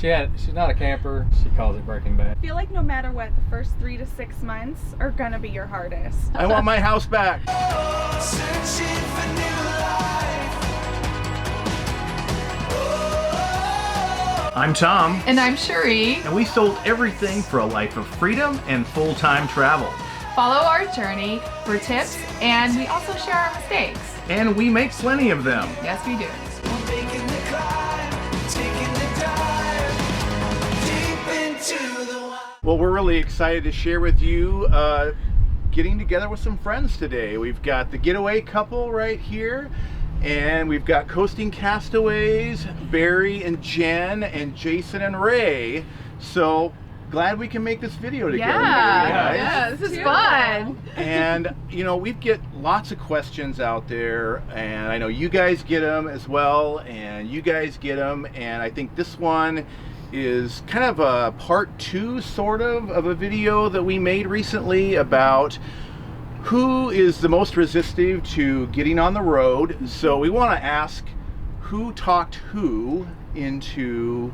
She's not a camper. She calls it Breaking Bad. I feel like no matter what, the first 3 to 6 months are gonna be your hardest. I want my house back. Searching for new life. I'm Tom. And I'm Cherie. And we sold everything for a life of freedom and full-time travel. Follow our journey for tips, and we also share our mistakes. And we make plenty of them. Yes, we do. We're making the climb, taking the dive, deep into the wild. Well, we're really excited to share with you getting together with some friends today. We've got the getaway couple right here, and we've got coasting castaways, Barry and Jen, and Jason and Ray. So glad we can make this video together. Yeah, this is fun. And you know, we get lots of questions out there, and I know you guys get them as well, and you guys get them, and I think this one is kind of a part 2 sort of a video that we made recently about who is the most resistive to getting on the road. So we want to ask who talked who into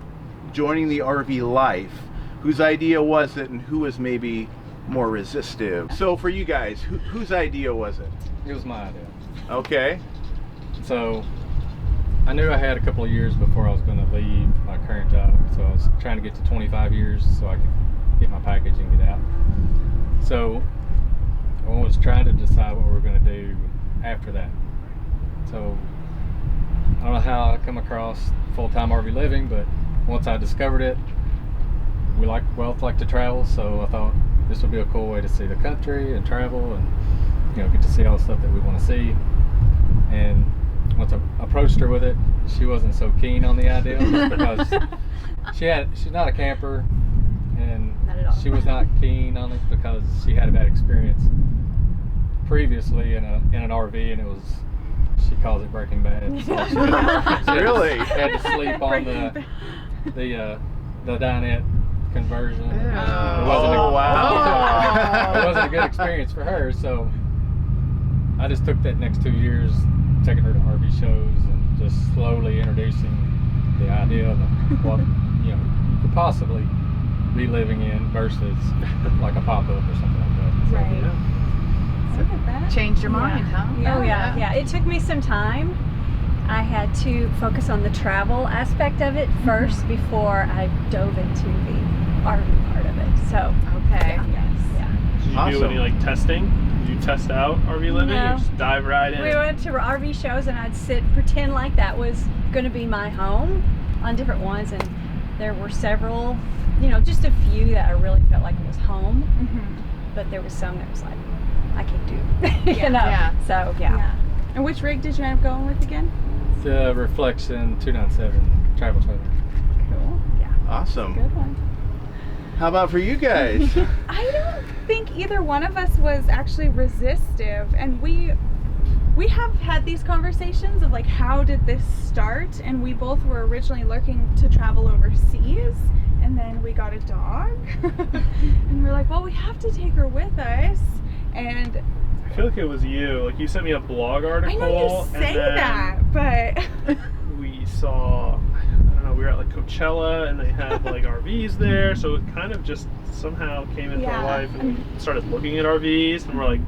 joining the RV life, whose idea was it, and who was maybe more resistive. So for you guys, whose idea was it? It was my idea. Okay. So I knew I had a couple of years before I was going to leave my current job. So I was trying to get to 25 years so I could get my package and get out. So I was trying to decide what we were going to do after that. So I don't know how I come across full-time RV living, but once I discovered it, we both like to travel, so I thought this would be a cool way to see the country and travel and, you know, get to see all the stuff that we want to see. And once I approached her with it, she wasn't so keen on the idea because she's not a camper, and Not at all. she was not keen on it because she had a bad experience previously in an RV, and it was, she calls it Breaking Bad. So she Really? had to sleep on the dinette conversion. It wasn't it wasn't a good experience for her, so I just took that next 2 years taking her to RV shows and just slowly introducing the idea of what, you know, you could possibly be living in versus like a pop-up or something like that. So, Right. yeah. Look at that. Changed your mind, huh? Oh yeah. It took me some time. I had to focus on the travel aspect of it first before I dove into the RV part of it. So Okay. yes. Did you do Awesome. any like testing? Did you test out RV living? No. Or just dive right in? We went to RV shows and I'd pretend like that was going to be my home on different ones, and there were several, you know, just a few that I really felt like it was home, but there was some that was like, I can't do. You know? Yeah. So yeah. And which rig did you end up going with again? The Reflection 297 travel trailer. Cool. Awesome. Good one. How about for you guys? I don't think either one of us was actually resistive, and we have had these conversations of like, how did this start? And we both were originally looking to travel overseas, and then we got a dog and we're like, well, we have to take her with us. And I feel like it was you. Like you sent me a blog article. I know you say and then that, but we saw, I don't know, we were at like Coachella and they had like RVs there, so it kind of just somehow came into our life, and we started looking at RVs and we're like,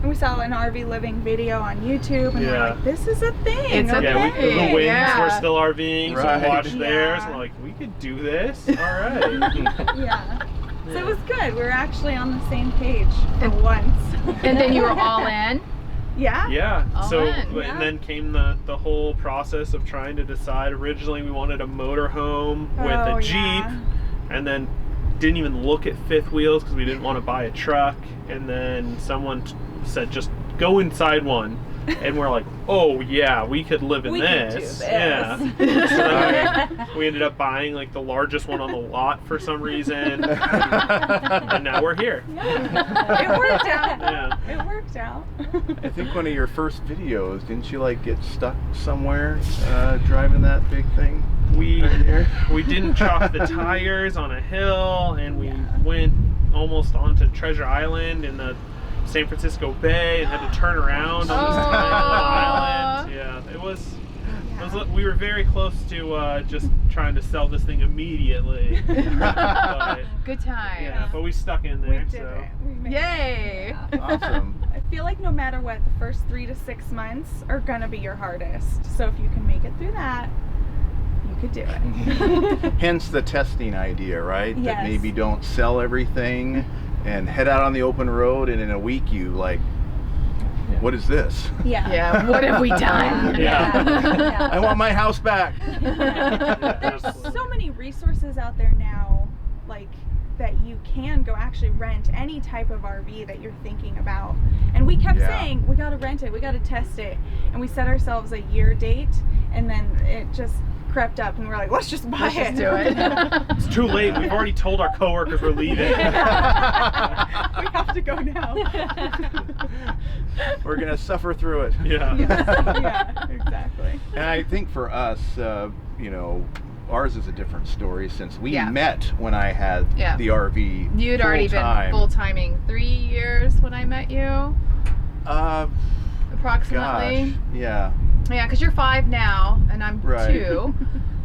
we saw an RV living video on YouTube, and we're Yeah. like, this is a thing. It's a okay. yeah, the Wings Yeah. were still RVing, so Right. we watched theirs Yeah. and we're like, we could do this. All right. Yeah. So it was good. We were actually on the same page for once. And then you were all in. Yeah? Yeah. All So in, and then came the whole process of trying to decide. Originally, we wanted a motorhome with Oh, a Jeep, yeah. and then didn't even look at fifth wheels because we didn't want to buy a truck. And then someone said, just go inside one. And we're like, oh yeah, we could live in We could do this. Yeah. So then we ended up buying like the largest one on the lot for some reason. And now we're here. Yeah. It worked out. Yeah. It worked out. I think one of your first videos, didn't you like get stuck somewhere driving that big thing? We Right we didn't chalk the tires on a hill, and we went almost onto Treasure Island in the San Francisco Bay and had to turn around on this tiny little island. Yeah, it was We were very close to just trying to sell this thing immediately. But, Good time. yeah, but we stuck in We there. did So it. We made Yay. it. Awesome. I feel like no matter what, the first 3 to 6 months are gonna be your hardest. So if you can make it through that, you could do it. Hence the testing idea, right? Yes. That maybe don't sell everything and head out on the open road, and in a week you like, Yeah. what is this? Yeah. Yeah, what have we done? Yeah. I want my house back. There's Absolutely. so many resources out there now, like that you can go actually rent any type of RV that you're thinking about. And we kept Yeah. saying, we gotta rent it, we gotta test it. And we set ourselves a year date, and then it just crept up, and we're like, let's just buy Let's it. just do it. it's too late. We've already told our coworkers we're leaving. We have to go now. We're gonna suffer through it. Yeah. Yeah, exactly. And I think for us, you know, ours is a different story since we Yeah. met when I had Yeah. the RV. You'd already been full-time. full-timing 3 years when I met you, Gosh, approximately. yeah. Yeah, because you're 5 now, and I'm Right. 2.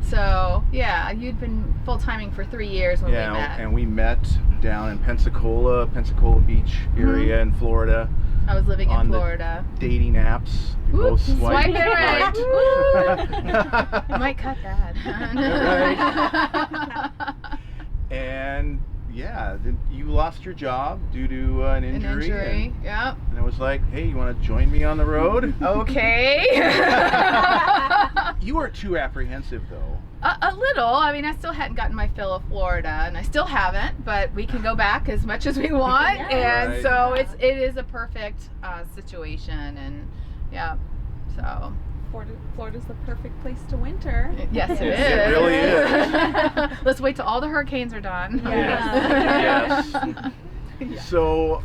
So, yeah, you'd been full-timing for 3 years when we met. And we met down in Pensacola Beach area in Florida, I was living in on the- Florida. dating apps. We Whoop, both swipe it right. right. Might cut that. And yeah, then you lost your job due to an An injury. injury, yep. And it was like, hey, you want to join me on the road? Okay. You weren't too apprehensive though. A little. I mean, I still hadn't gotten my fill of Florida, and I still haven't. But we can go back as much as we want, Yeah. and Right. so it is a perfect situation, and yeah. So Florida's the perfect place to winter. yes, it It is. really is. Let's wait till all the hurricanes are done. Yes. So,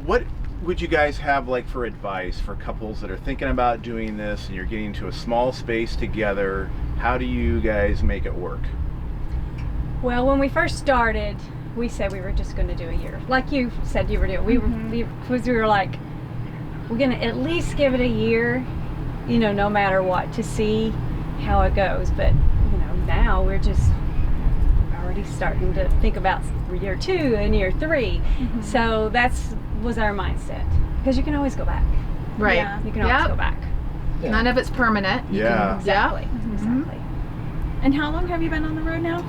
what would you guys have like for advice for couples that are thinking about doing this and you're getting into a small space together? How do you guys make it work? Well, when we first started, we said we were just going to do a year, like you said you were doing. We were like, we're going to at least give it a year, you know, no matter what, to see how it goes. But you know, now we're just already starting to think about year 2 and year 3. So was our mindset, because you can always go back. Right. Yeah. You can always Yep. go back. Yeah. None of it's permanent. Yeah. Exactly. Exactly. And how long have you been on the road now?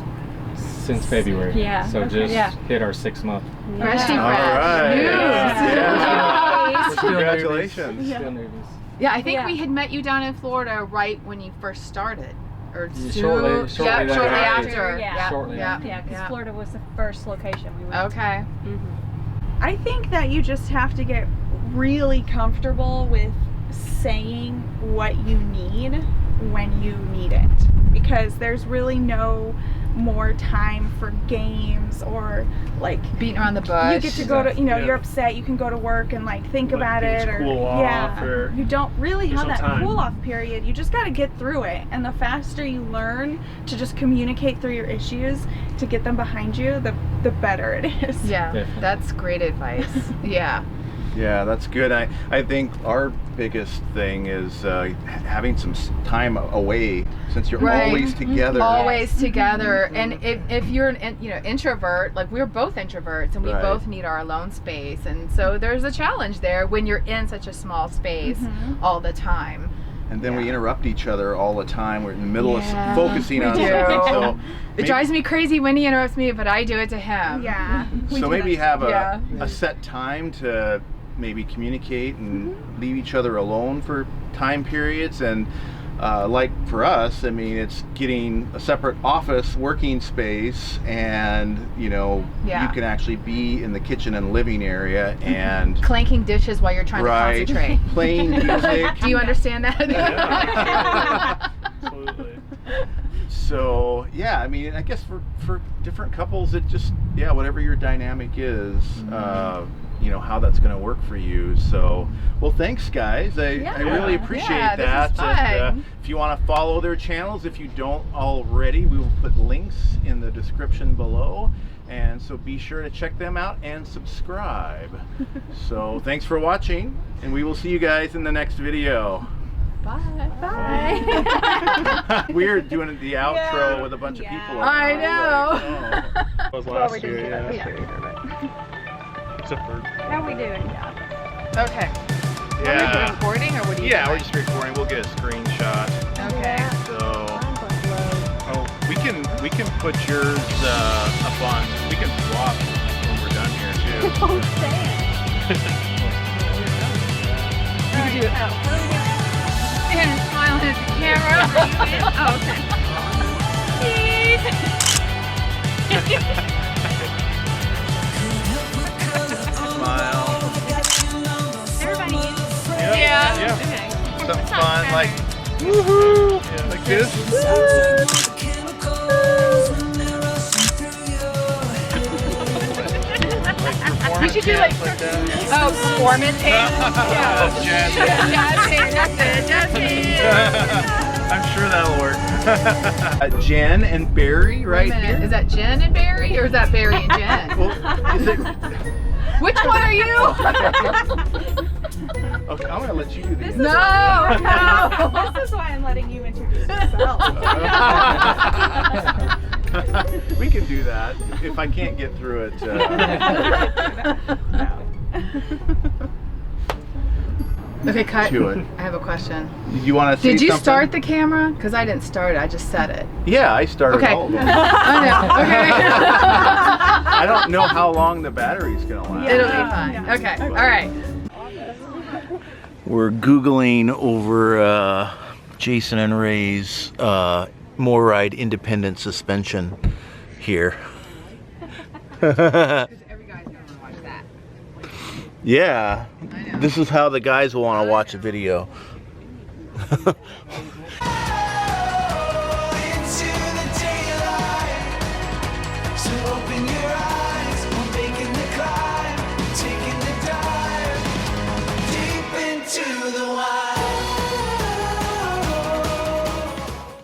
Since February. Yeah. So Okay. just Yeah. hit our 6th month. Fresh and All fresh. right. News. Yeah. We're still Congratulations. newbies. Still newbies. Yeah, I think Yeah. we had met you down in Florida right when you first started, or Yeah, soon- shortly yeah, shortly thereafter. after. Yeah. Shortly yeah. after. Yeah, because Yeah. Florida was the first location we went Okay. to. I think that you just have to get really comfortable with saying what you need when you need it, because there's really no more time for games or like Beating around the bush. you get to go to, you know, Yeah. you're upset, you can go to work and like think Let about things it, or cool off, or you don't really there's have no that time. cool off period. You just got to get through it, and the faster you learn to just communicate through your issues to get them behind you, the better it is. Yeah, Definitely. that's great advice. Yeah. Yeah, that's good. I think our biggest thing is having some time away, since you're Right. always together. Always together. And if you're an introvert, like we're both introverts, and we Right. both need our alone space, and so there's a challenge there when you're in such a small space all the time. And then we Yeah. interrupt each other all the time. We're in the middle Yeah, of focusing we on do. something. So It drives me crazy when he interrupts me, but I do it to him. Yeah. we So do maybe that have Yeah. a set time to maybe communicate and leave each other alone for time periods. And like for us, I mean, it's getting a separate office working space, and you know, Yeah. you can actually be in the kitchen and living area and Clanking dishes while you're trying right, to concentrate. playing music. Do you understand that? Absolutely. So yeah, I mean, I guess for different couples, it just, yeah, whatever your dynamic is, you know, how that's going to work for you. So, well, thanks guys. I really appreciate Yeah, this that. is fun. And, if you want to follow their channels, if you don't already, we will put links in the description below. And so be sure to check them out and subscribe. So thanks for watching, and we will see you guys in the next video. Bye. Bye. We're doing the outro with a bunch of people. I around. know. Like, That was last year, yeah. Except for How we doing? Okay. oh. Are we Yeah. recording or what are you Yeah, doing? we're just recording. We'll get a screenshot. Okay. So, Mine's like low. oh, we can put yours up on. We can swap when we're done here too. Oh, damn. And smiling at the camera. Oh, okay. Smile. Everybody use Yeah. Yeah. Okay. Something fun like woohoo, like this. We should do like performance hands. Oh, Jen. Just I'm sure that'll work. Jen and Barry Wait right a minute. here. Is that Jen and Barry or is that Barry and Jen? Well, is it? Which one are you? Okay, I'm gonna let you do this. No, no. This is why I'm letting you introduce yourself. We can do that if I can't get through it. Okay, cut. To it. I have a question. You want to say Did you something? start the camera? Because I didn't start it. I just set it. Yeah, I started Okay. all of them. I know. Okay. I don't know how long the battery's gonna last. It'll be fine. Okay. All right. We're Googling over Jason and Ray's Mooride independent suspension here. Every guy's gonna watch that. Yeah, I know. this is how the guys will want to watch a video. Into the daylight. So open your eyes.